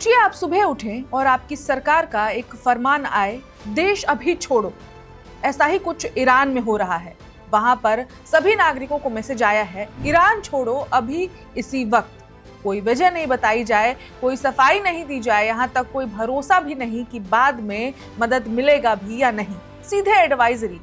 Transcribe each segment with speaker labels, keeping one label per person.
Speaker 1: सोचिए आप सुबह उठें और आपकी सरकार का एक फरमान आए, देश अभी छोड़ो। ऐसा ही कुछ ईरान में हो रहा है। वहां पर सभी नागरिकों को मैसेज आया है, ईरान छोड़ो अभी इसी वक्त। कोई वजह नहीं बताई जाए, कोई सफाई नहीं दी जाए, यहाँ तक कोई भरोसा भी नहीं कि बाद में मदद मिलेगा भी या नहीं। सीधे एडवाइजरी।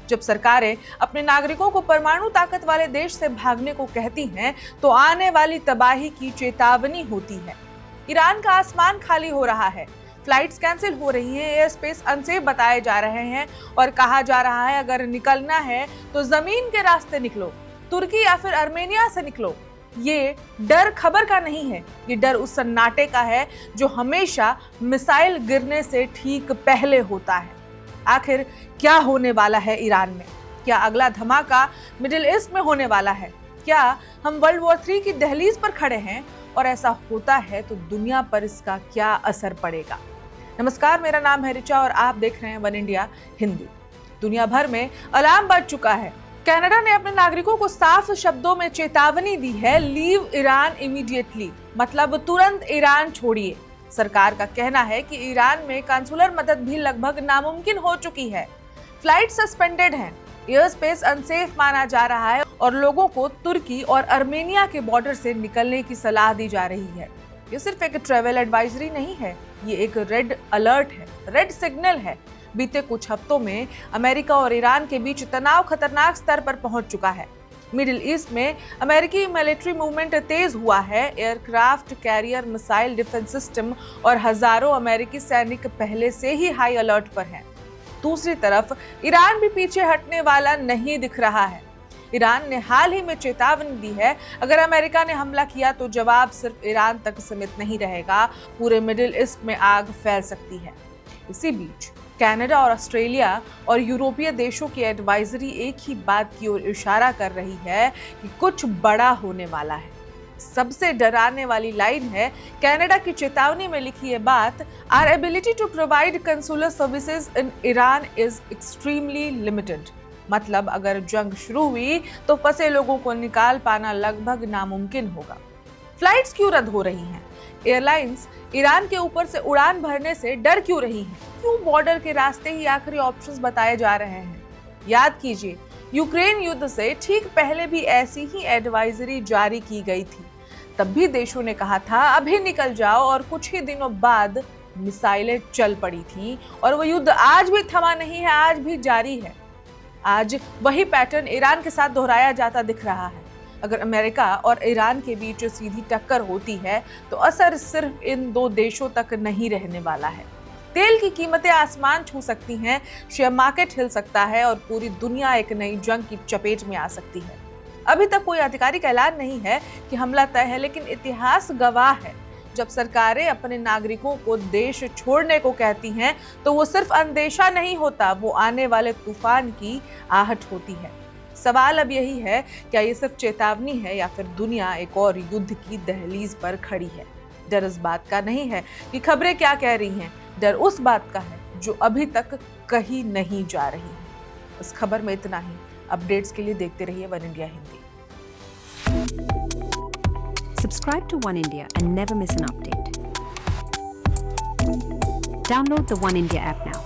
Speaker 1: जब सरकारें अपने नागरिकों को परमाणु ताकत वाले देश से भागने को कहती हैं, तो आने वाली तबाही की चेतावनी होती है। ईरान का आसमान खाली हो रहा है, फ्लाइट्स कैंसिल हो रही हैं, एयर स्पेस अनसेफ बताए जा रहे हैं और कहा जा रहा है अगर निकलना है तो जमीन के रास्ते निकलो, तुर्की या फिर आर्मेनिया से निकलो। ये डर खबर का नहीं है, ये डर उस सन्नाटे का है जो हमेशा मिसाइल गिरने से ठीक पहले होता है। आखिर क्या होने वाला है ईरान में? क्या अगला धमाका मिडिल ईस्ट में होने वाला है? क्या हम वर्ल्ड वॉर 3 की दहलीज पर खड़े हैं? और ऐसा होता है तो दुनिया पर इसका क्या असर पड़ेगा? नमस्कार, मेरा नाम है ऋचा और आप देख रहे हैं वन इंडिया हिंदी। दुनिया भर में अलार्म बज चुका है। कनाडा ने अपने नागरिकों को साफ शब्दों में चेतावनी दी है, लीव ईरान इमीडिएटली, मतलब तुरंत ईरान छोड़िए। सरकार का कहना है कि ईरान में कंसुलर मदद भी लगभग नामुमकिन हो चुकी है। फ्लाइट सस्पेंडेड हैं, एयर स्पेस अनसेफ माना जा रहा है और लोगों को तुर्की और आर्मेनिया के बॉर्डर से निकलने की सलाह दी जा रही है। ये सिर्फ एक ट्रैवल एडवाइजरी नहीं है, ये एक रेड अलर्ट है, रेड सिग्नल है। बीते कुछ हफ्तों में अमेरिका और ईरान के बीच तनाव खतरनाक स्तर पर पहुंच चुका है। मिडिल ईस्ट में अमेरिकी मिलिट्री मूवमेंट तेज हुआ है। Aircraft carrier, missile defence system और हजारों अमेरिकी सैनिक पहले से ही हाई अलर्ट पर हैं। दूसरी तरफ ईरान भी पीछे हटने वाला नहीं दिख रहा है। ईरान ने हाल ही में चेतावनी दी है, अगर अमेरिका ने हमला किया तो जवाब सिर्फ ईरान तक सीमित नहीं रहेगा, पूरे मिडिल ईस्ट में आग फैल सकती है। इसी बीच कनाडा और ऑस्ट्रेलिया और यूरोपीय देशों की एडवाइजरी एक ही बात की ओर इशारा कर रही है कि कुछ बड़ा होने वाला है। सबसे डराने वाली लाइन है, कनाडा की चेतावनी में लिखी है बात, our ability to provide consular services in Iran is extremely limited. मतलब अगर जंग शुरू हुई तो फंसे लोगों को निकाल पाना लगभग नामुमकिन होगा। फ्लाइट्स क्यों रद्द हो रही हैं? एयरलाइंस ईरान के ऊपर से उड़ान भरने से डर क्यों रही हैं? क्यों बॉर्डर के रास्ते ही आखिरी ऑप्शंस बताए जा रहे हैं? याद कीजिए, यूक्रेन युद्ध से ठीक पहले भी ऐसी ही एडवाइजरी जारी की गई थी। तब भी देशों ने कहा था अभी निकल जाओ और कुछ ही दिनों बाद मिसाइलें चल पड़ी थी और वो युद्ध आज भी थमा नहीं है, आज भी जारी है। आज वही पैटर्न ईरान के साथ दोहराया जाता दिख रहा है। अगर अमेरिका और ईरान के बीच सीधी टक्कर होती है तो असर सिर्फ इन दो देशों तक नहीं रहने वाला है। तेल की कीमतें आसमान छू सकती हैं, शेयर मार्केट हिल सकता है और पूरी दुनिया एक नई जंग की चपेट में आ सकती है। अभी तक कोई आधिकारिक ऐलान नहीं है कि हमला तय है, लेकिन इतिहास गवाह है, जब सरकारें अपने नागरिकों को देश छोड़ने को कहती हैं तो वो सिर्फ अंदेशा नहीं होता, वो आने वाले तूफान की आहट होती है। सवाल अब यही है, क्या ये सिर्फ चेतावनी है या फिर दुनिया एक और युद्ध की दहलीज पर खड़ी है? डर इस बात का नहीं है कि खबरें क्या कह रही हैं, डर उस बात का है जो अभी तक कहीं नहीं जा रही है। इस खबर में इतना ही। अपडेट्स के लिए देखते रहिए one India Hindi.
Speaker 2: Subscribe to One India and never miss an update. Download the One India app now.